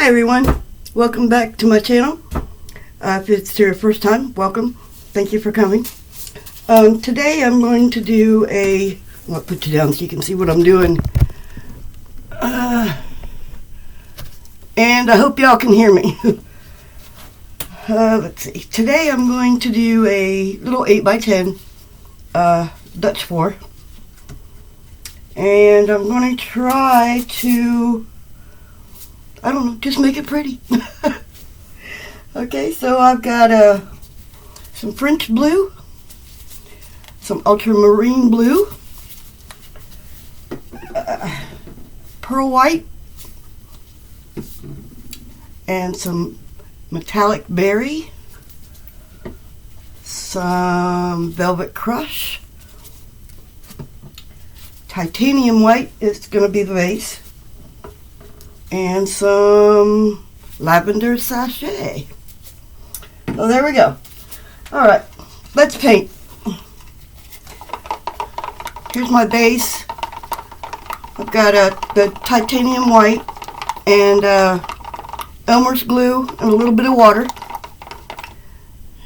Hi everyone, welcome back to my channel. If it's your first time, welcome. Thank you for coming. Today I'm going to do I'll put you down so you can see what I'm doing. And I hope y'all can hear me. Let's see. Today I'm going to do a little 8x10 Dutch floor. And I'm going to try to, I don't know, just make it pretty. Okay, so I've got some French blue, some Ultramarine Blue, pearl white, and some metallic berry, some velvet crush, titanium white is going to be the base, and some lavender sachet. So there we go. Alright, let's paint. Here's my base. I've got the titanium white and Elmer's glue and a little bit of water.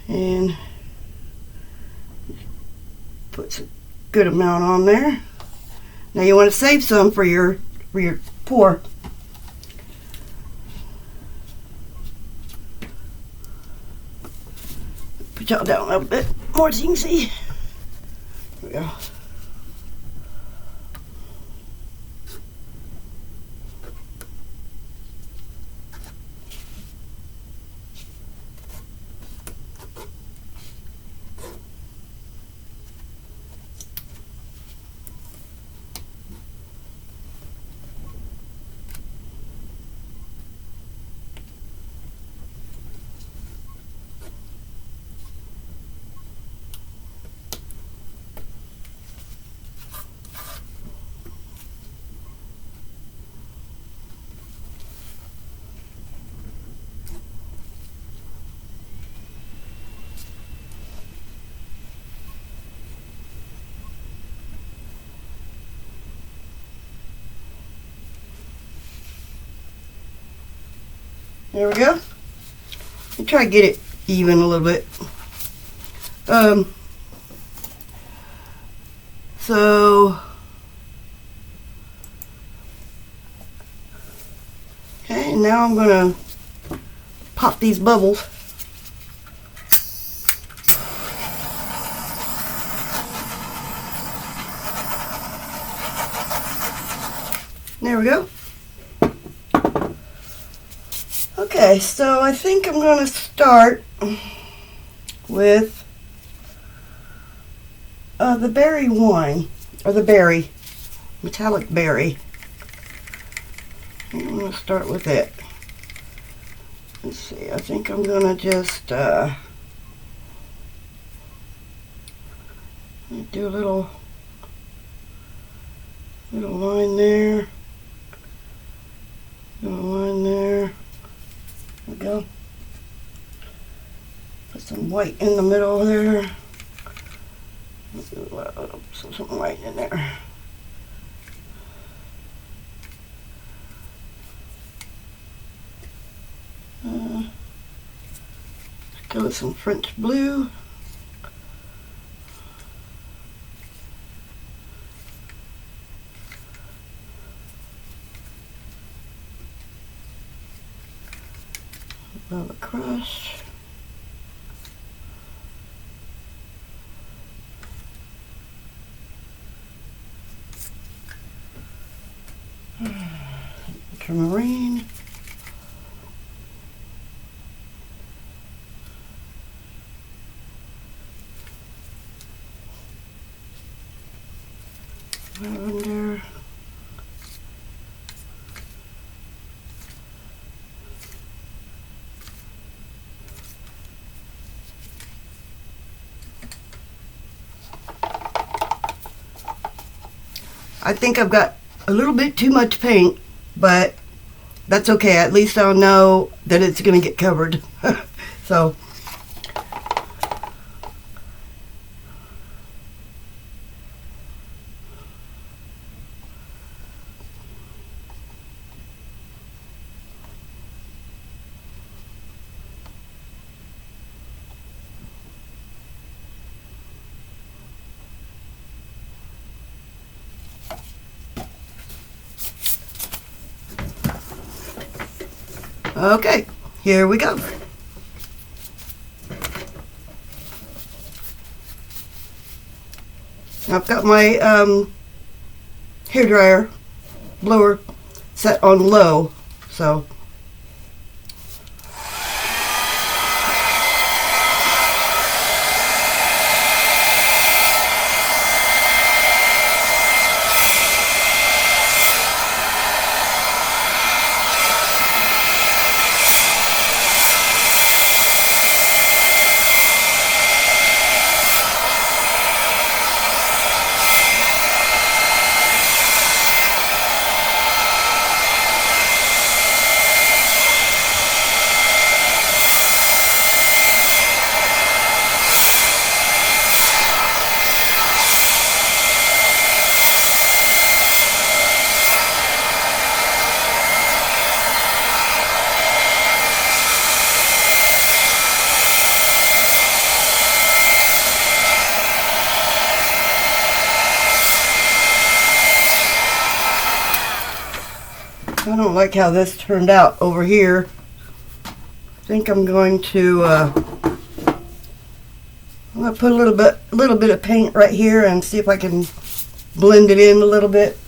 And put a good amount on there. Now you want to save some for your pour. Put y'all down a little bit more so you can see. There we go. There we go. And try to get it even a little bit. Okay, and now I'm gonna pop these bubbles. There we go. Okay, so I think I'm going to start with the berry wine, or the berry, metallic berry. I'm going to start with it. Let's see, I think I'm going to just do a little line there, little line there. There we go. Put some white in the middle there. Some white in there. Let's go with some French blue. Velvet crush. Ultramarine. Lavender. I think I've got a little bit too much paint, but that's okay. At least I'll know that it's going to get covered. So Okay, here we go. I've got my hairdryer blower set on low, so I don't like how this turned out over here. I think I'm going to put a little bit of paint right here and see if I can blend it in a little bit.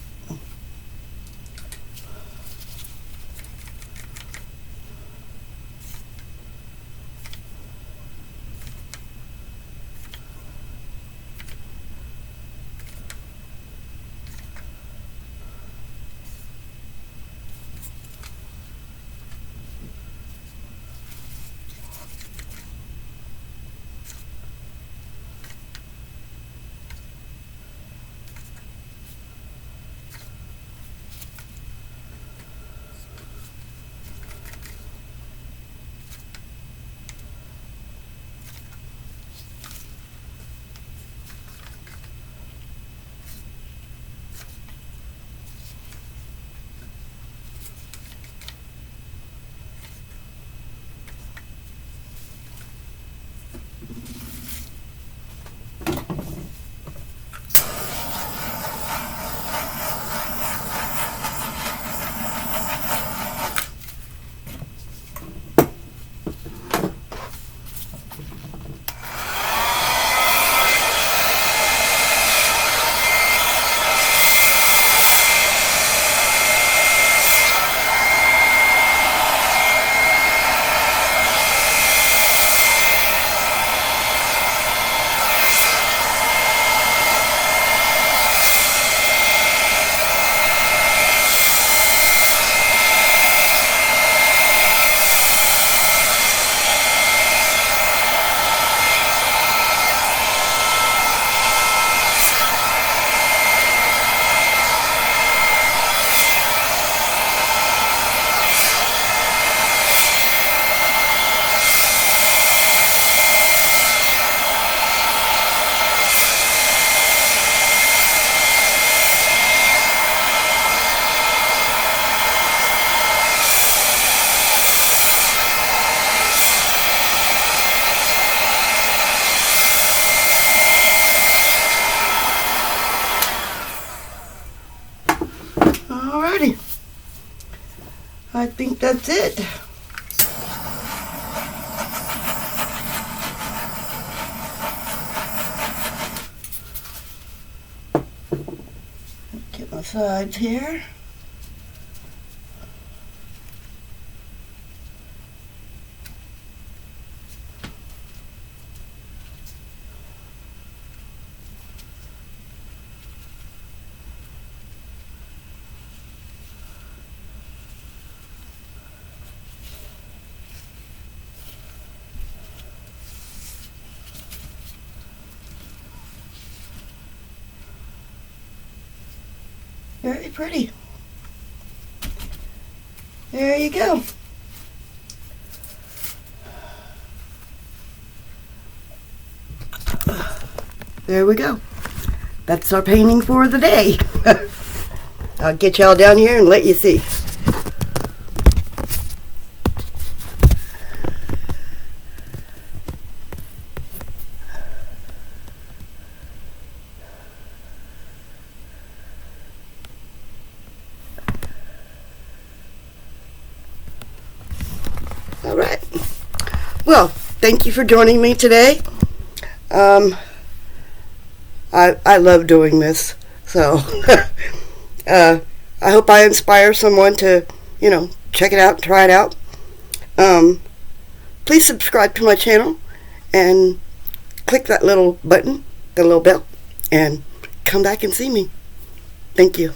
Alrighty, I think that's it. Get my sides here. Very pretty. There you go. There we go. That's our painting for the day. I'll get y'all down here and let you see. Well, thank you for joining me today. I love doing this, so I hope I inspire someone to, check it out, try it out. Please subscribe to my channel and click that little button, the little bell, and come back and see me. Thank you.